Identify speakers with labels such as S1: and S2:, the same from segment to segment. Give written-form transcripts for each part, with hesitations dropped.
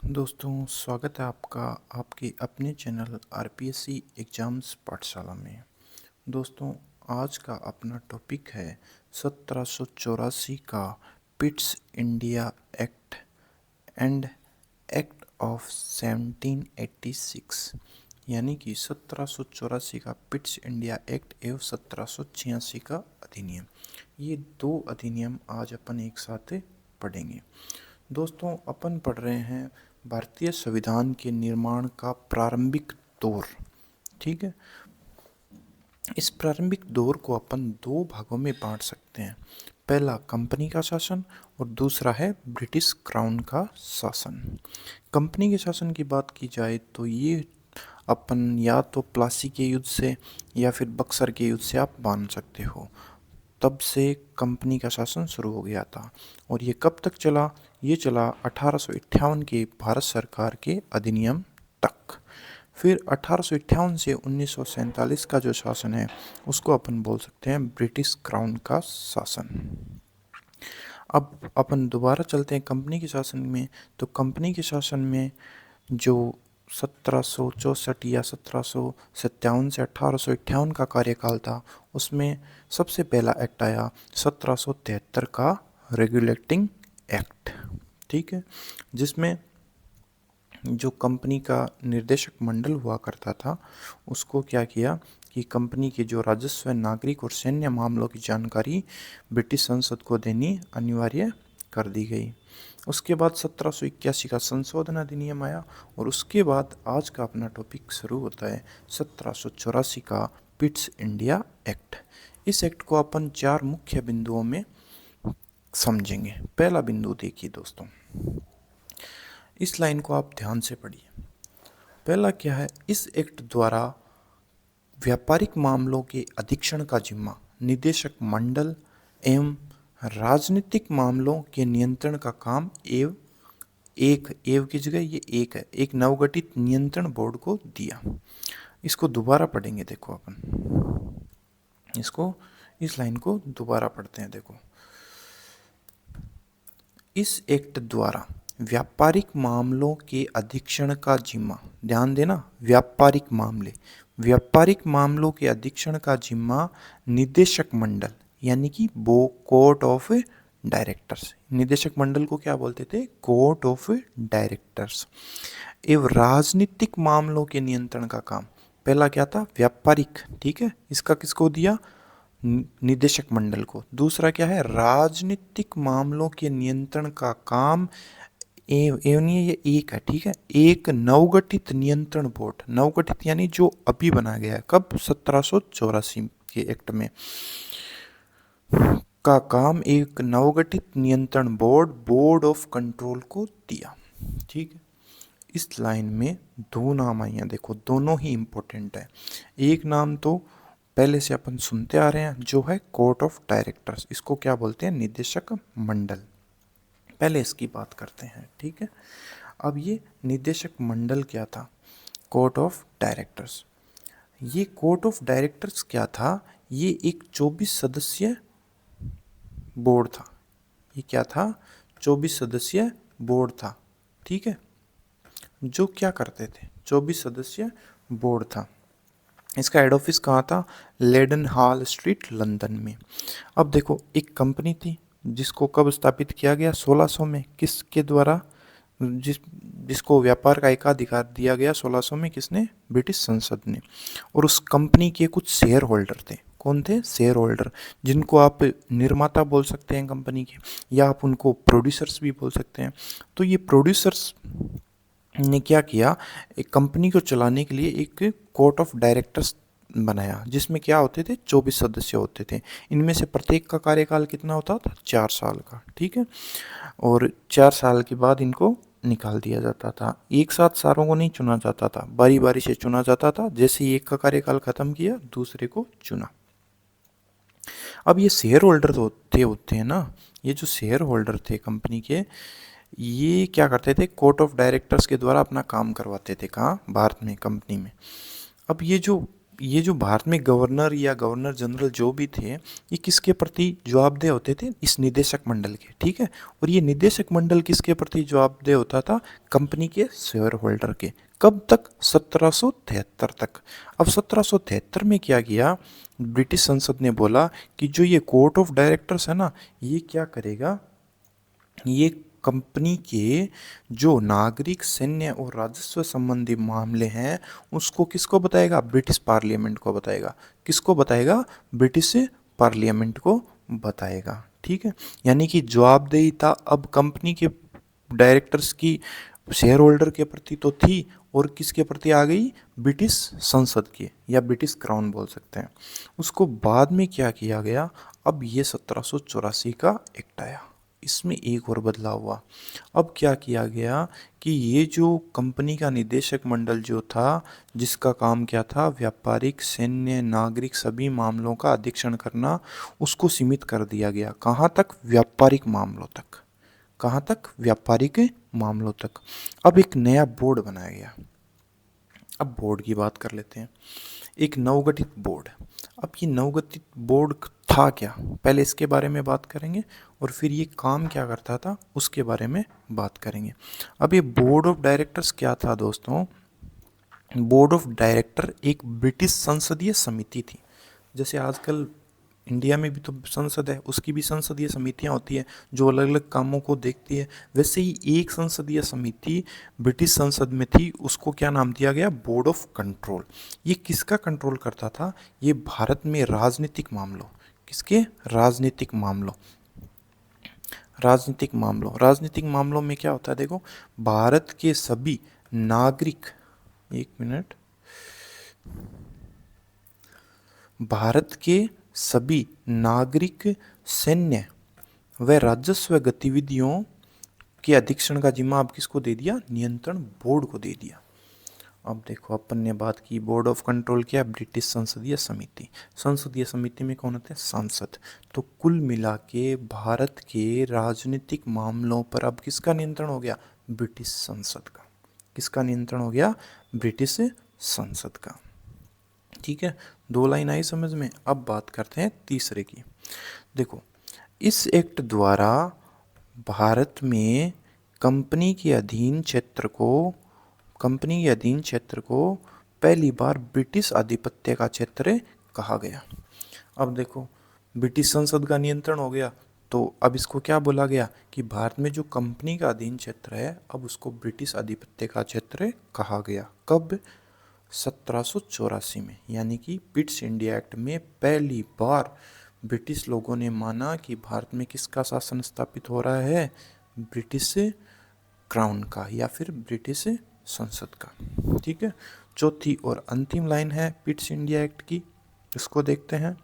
S1: दोस्तों, स्वागत है आपका आपके अपने चैनल आरपीएससी एग्ज़ाम्स पाठशाला में। दोस्तों, आज का अपना टॉपिक है 1784 का Pitt's India act and act of 1786, यानी कि 1784 का पिट्स इंडिया एक्ट एवं 1786 का अधिनियम। ये दो अधिनियम आज अपन एक साथ पढ़ेंगे। दोस्तों, अपन पढ़ रहे हैं भारतीय संविधान के निर्माण का प्रारंभिक दौर। ठीक है, इस प्रारंभिक दौर को अपन दो भागों में बांट सकते हैं। पहला कंपनी का शासन और दूसरा है ब्रिटिश क्राउन का शासन। कंपनी के शासन की बात की जाए तो ये अपन या तो प्लासी के युद्ध से या फिर बक्सर के युद्ध से आप मान सकते हो। तब से कंपनी का शासन शुरू हो गया था और ये कब तक चला? ये चला 1858 के भारत सरकार के अधिनियम तक। फिर 1858 से 1947 का जो शासन है उसको अपन बोल सकते हैं ब्रिटिश क्राउन का शासन। अब अपन दोबारा चलते हैं कंपनी के शासन में। तो कंपनी के शासन में जो 1764 या 1757 से 1858 का कार्यकाल था, उसमें सबसे पहला एक्ट आया 1773 का रेगुलेटिंग एक्ट। ठीक है, जिसमें जो कंपनी का निर्देशक मंडल हुआ करता था उसको क्या किया कि कंपनी के जो राजस्व, नागरिक और सैन्य मामलों की जानकारी ब्रिटिश संसद को देनी अनिवार्य कर दी गई। उसके बाद 1781 का संशोधन अधिनियम आया और उसके बाद आज का अपना टॉपिक शुरू होता है 1784 का पिट्स इंडिया एक्ट। इस एक्ट को अपन चार मुख्य बिंदुओं में समझेंगे। पहला बिंदु देखिए दोस्तों, इस लाइन को आप ध्यान से पढ़िए। पहला क्या है? इस एक्ट द्वारा व्यापारिक मामलों के अधीक्षण का जिम्मा निदेशक मंडल एवं राजनीतिक मामलों के नियंत्रण का काम एव की जगह ये एक है, एक नवगठित नियंत्रण बोर्ड को दिया। इसको दोबारा पढ़ेंगे। देखो अपन इसको, इस लाइन को दोबारा पढ़ते हैं। देखो, इस एक्ट द्वारा व्यापारिक मामलों के अधीक्षण का जिम्मा, ध्यान देना, व्यापारिक मामलों के अधीक्षण का जिम्मा निदेशक मंडल यानी कि वो कोर्ट ऑफ डायरेक्टर्स, निदेशक मंडल को क्या बोलते थे? कोर्ट ऑफ डायरेक्टर्स, एवं राजनीतिक मामलों के नियंत्रण का काम। पहला क्या था? व्यापारिक। ठीक है, इसका किसको दिया? निदेशक मंडल को। दूसरा क्या है? राजनीतिक मामलों के नियंत्रण का काम एवं नहीं, ये एक है। ठीक है, एक नवगठित नियंत्रण बोर्ड, नवगठित यानी जो अभी बना गया है। कब? 1784 के एक्ट में का काम एक नवगठित नियंत्रण बोर्ड, बोर्ड ऑफ कंट्रोल को दिया। ठीक है, इस लाइन में दो नाम आए हैं। देखो, दोनों ही इंपॉर्टेंट है। एक नाम तो पहले से अपन सुनते आ रहे हैं जो है कोर्ट ऑफ डायरेक्टर्स, इसको क्या बोलते हैं? निदेशक मंडल। पहले इसकी बात करते हैं। ठीक है, अब ये निदेशक मंडल क्या था? Court of directors. ये कोर्ट ऑफ डायरेक्टर्स क्या था? ये एक 24 सदस्यीय बोर्ड था। ये क्या था? 24 सदस्यीय बोर्ड था। ठीक है, जो क्या करते थे? 24 सदस्यीय बोर्ड था। इसका हेड ऑफिस कहाँ था? लेडन हॉल स्ट्रीट, लंदन में। अब देखो, एक कंपनी थी जिसको कब स्थापित किया गया? 1600 में। किसके द्वारा? जिसको व्यापार का एकाधिकार दिया गया 1600 में। किसने? ब्रिटिश संसद ने। और उस कंपनी के कुछ शेयर होल्डर थे। कौन थे? शेयर होल्डर, जिनको आप निर्माता बोल सकते हैं कंपनी के, या आप उनको प्रोड्यूसर्स भी बोल सकते हैं। तो ये प्रोड्यूसर्स ने क्या किया? एक कंपनी को चलाने के लिए एक कोर्ट ऑफ डायरेक्टर्स बनाया, जिसमें क्या होते थे? 24 सदस्य होते थे। इनमें से प्रत्येक का कार्यकाल कितना होता था? 4 साल का। ठीक है, और 4 साल के बाद इनको निकाल दिया जाता था। एक साथ सारों को नहीं चुना जाता था, बारी बारी से चुना जाता था। जैसे ही एक का कार्यकाल खत्म किया, दूसरे को चुना। अब ये शेयर होल्डर होते हैं ना, ये जो शेयर होल्डर थे कंपनी के, ये क्या करते थे? कोर्ट ऑफ डायरेक्टर्स के द्वारा अपना काम करवाते थे। कहाँ? भारत में, कंपनी में। अब ये जो ये जो भारत में गवर्नर या गवर्नर जनरल जो भी थे, ये किसके प्रति जवाबदेह होते थे? इस निदेशक मंडल के, ठीक है। और ये निदेशक मंडल किसके प्रति जवाबदेह होता था? कंपनी के शेयर होल्डर के। कब तक? 1773 तक। अब 1773 में क्या किया, ब्रिटिश संसद ने बोला कि जो ये कोर्ट ऑफ डायरेक्टर्स है ना, ये क्या करेगा, ये कंपनी के जो नागरिक, सैन्य और राजस्व संबंधी मामले हैं उसको किसको बताएगा? ब्रिटिश पार्लियामेंट को बताएगा। किसको बताएगा? ब्रिटिश पार्लियामेंट को बताएगा, ठीक है। यानी कि जवाबदेहिता अब कंपनी के डायरेक्टर्स की शेयर होल्डर के प्रति तो थी, और किसके प्रति आ गई? ब्रिटिश संसद के, या ब्रिटिश क्राउन बोल सकते हैं। उसको बाद में क्या किया गया, अब ये 1784 का एक्ट आया, इसमें एक और बदलाव हुआ। अब क्या किया गया कि ये जो कंपनी का निदेशक मंडल जो था, जिसका काम क्या था, व्यापारिक, सैन्य, नागरिक सभी मामलों का अधीक्षण करना, उसको सीमित कर दिया गया। कहाँ तक? व्यापारिक मामलों तक। कहाँ तक? व्यापारिक मामलों तक। अब एक नया बोर्ड बनाया गया। अब बोर्ड की बात कर लेते हैं। एक नवगठित बोर्ड। अब ये नवगठित बोर्ड था क्या, पहले इसके बारे में बात करेंगे, और फिर ये काम क्या करता था उसके बारे में बात करेंगे। अब ये बोर्ड ऑफ डायरेक्टर्स क्या था दोस्तों? बोर्ड ऑफ डायरेक्टर एक ब्रिटिश संसदीय समिति थी। जैसे आजकल इंडिया में भी तो संसद है, उसकी भी संसदीय समितियां होती है जो अलग अलग कामों को देखती है। वैसे ही एक संसदीय समिति ब्रिटिश संसद में थी, उसको क्या नाम दिया गया? Board of control. ये किसका कंट्रोल करता था? ये भारत में राजनीतिक मामलों, किसके? राजनीतिक मामलों। राजनीतिक मामलों में क्या होता है देखो, भारत के सभी नागरिक, एक मिनट, भारत के सभी नागरिक, सैन्य व राजस्व गतिविधियों के अधीक्षण का जिम्मा अब किसको दे दिया? नियंत्रण बोर्ड को दे दिया। अब देखो, अपन ने बात की बोर्ड ऑफ कंट्रोल क्या? ब्रिटिश संसदीय समिति। संसदीय समिति में कौन होते हैं? सांसद। तो कुल मिला के भारत के राजनीतिक मामलों पर अब किसका नियंत्रण हो गया? ब्रिटिश संसद का। किसका नियंत्रण हो गया? ब्रिटिश संसद का, ठीक है। 2 लाइन आई समझ में। अब बात करते हैं तीसरे की। देखो, इस एक्ट द्वारा भारत में कंपनी के अधीन क्षेत्र को पहली बार ब्रिटिश आधिपत्य का क्षेत्र कहा गया। अब देखो, ब्रिटिश संसद का नियंत्रण हो गया, तो अब इसको क्या बोला गया कि भारत में जो कंपनी का अधीन क्षेत्र है, अब उसको ब्रिटिश आधिपत्य का क्षेत्र कहा गया। कब? 1784 में। यानी कि पिट्स इंडिया एक्ट में पहली बार ब्रिटिश लोगों ने माना कि भारत में किसका शासन स्थापित हो रहा है? ब्रिटिश क्राउन का, या फिर ब्रिटिश संसद का, ठीक है। चौथी और अंतिम लाइन है पिट्स इंडिया एक्ट की, इसको देखते हैं।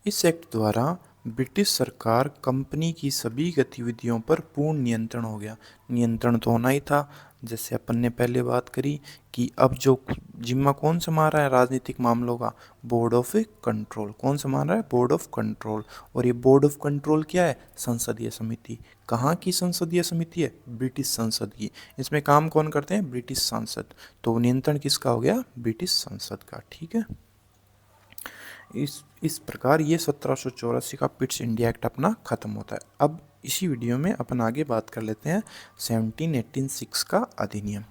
S1: इस एक्ट द्वारा ब्रिटिश सरकार कंपनी की सभी गतिविधियों पर पूर्ण नियंत्रण हो गया। नियंत्रण तो होना ही था, जैसे अपन ने पहले बात करी कि अब जो जिम्मा कौन संभाल रहा है राजनीतिक मामलों का? Board of control. कौन संभाल रहा है? Board of control. और ये बोर्ड ऑफ कंट्रोल क्या है? संसदीय समिति। कहाँ की संसदीय समिति है? ब्रिटिश संसद की। इसमें काम कौन करते हैं? ब्रिटिश सांसद। तो नियंत्रण किसका हो गया? ब्रिटिश संसद का, ठीक है। इस प्रकार ये 1784 का पिट्स इंडिया एक्ट अपना खत्म होता है। अब इसी वीडियो में अपन आगे बात कर लेते हैं 1786 का अधिनियम।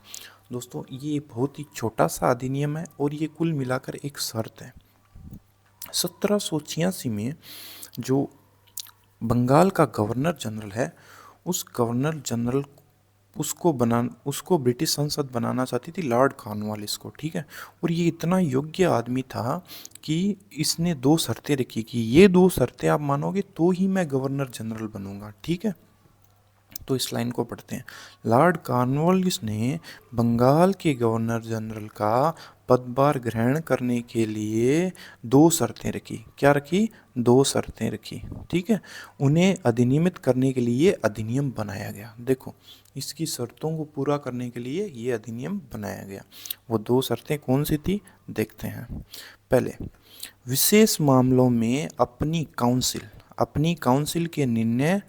S1: दोस्तों, ये बहुत ही छोटा सा अधिनियम है और ये कुल मिलाकर एक शर्त है। 1786 में जो बंगाल का गवर्नर जनरल है, उस गवर्नर जनरल उसको ब्रिटिश संसद बनाना चाहती थी लॉर्ड कॉर्नवालिस को, ठीक है। और ये इतना योग्य आदमी था कि इसने 2 शर्तें रखी कि ये 2 शर्तें आप मानोगे तो ही मैं गवर्नर जनरल बनूंगा, ठीक है। तो इस लाइन को पढ़ते हैं। लॉर्ड कॉर्नवालिस ने बंगाल के गवर्नर जनरल का पदभार ग्रहण करने के लिए 2 शर्तें रखी। क्या रखी? 2 शर्तें रखी, ठीक है। उन्हें अधिनियमित करने के लिए अधिनियम बनाया गया। देखो, इसकी शर्तों को पूरा करने के लिए ये अधिनियम बनाया गया। वो 2 शर्तें कौन सी थी देखते हैं। पहले, विशेष मामलों में अपनी काउंसिल के निर्णय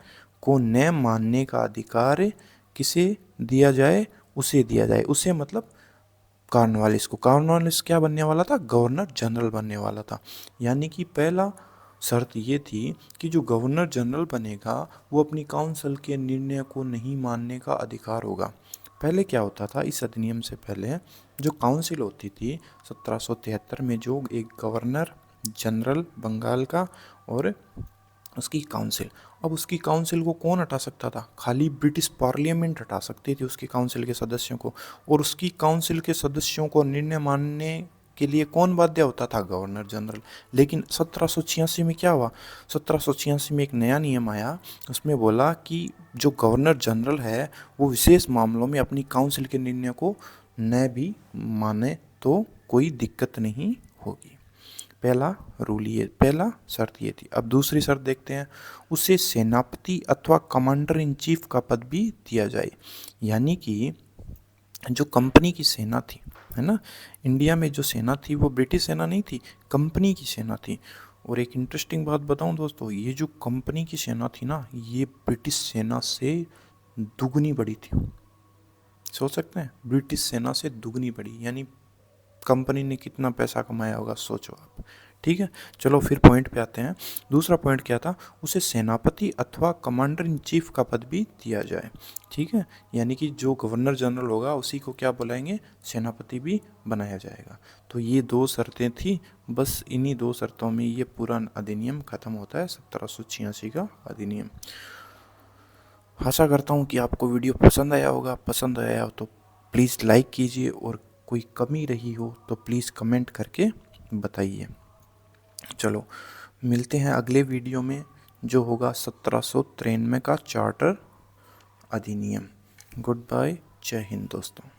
S1: को न मानने का अधिकार किसे दिया जाए? उसे दिया जाए। उसे मतलब कॉर्नवालिस क्या बनने वाला था? गवर्नर जनरल बनने वाला था। यानी कि पहला शर्त ये थी कि जो गवर्नर जनरल बनेगा वो अपनी काउंसिल के निर्णय को नहीं मानने का अधिकार होगा। पहले क्या होता था, इस अधिनियम से पहले जो काउंसिल होती थी 1773 में, जो एक गवर्नर जनरल बंगाल का और उसकी काउंसिल, अब उसकी काउंसिल को कौन हटा सकता था? खाली ब्रिटिश पार्लियामेंट हटा सकती थी उसकी काउंसिल के सदस्यों को, और उसकी काउंसिल के सदस्यों को निर्णय मानने के लिए कौन बाध्य होता था? Governor general. लेकिन 1786 में क्या हुआ? 1786 में एक नया नियम आया, उसमें बोला कि जो गवर्नर जनरल है वो विशेष मामलों में अपनी काउंसिल के निर्णय को न भी माने तो कोई दिक्कत नहीं होगी। पहला शर्त ये थी। अब दूसरी शर्त देखते हैं, उसे सेनापति अथवा कमांडर इन चीफ का पद भी दिया जाए। यानी कि जो कंपनी की सेना थी, है ना, इंडिया में जो सेना थी वो ब्रिटिश सेना नहीं थी, कंपनी की सेना थी। और एक इंटरेस्टिंग बात बताऊं दोस्तों, ये जो कंपनी की सेना थी ना, ये ब्रिटिश सेना से दुगनी बड़ी थी। सोच सकते हैं, ब्रिटिश सेना से दुगनी बड़ी, यानी कंपनी ने कितना पैसा कमाया होगा, सोचो आप। ठीक है, चलो फिर पॉइंट पे आते हैं। दूसरा पॉइंट क्या था? उसे सेनापति अथवा कमांडर इन चीफ का पद भी दिया जाए। ठीक है, यानी कि जो गवर्नर जनरल होगा उसी को क्या बुलाएंगे? सेनापति भी बनाया जाएगा। तो ये दो शर्तें थी, बस इन्हीं दो शर्तों में ये पूरा अधिनियम खत्म होता है, 1786 का अधिनियम। आशा करता हूँ कि आपको वीडियो पसंद आया होगा। पसंद आया हो तो प्लीज़ लाइक कीजिए, और कोई कमी रही हो तो प्लीज़ कमेंट करके बताइए। चलो मिलते हैं अगले वीडियो में, जो होगा 1793 का चार्टर अधिनियम। गुड बाय, जय हिंद दोस्तों।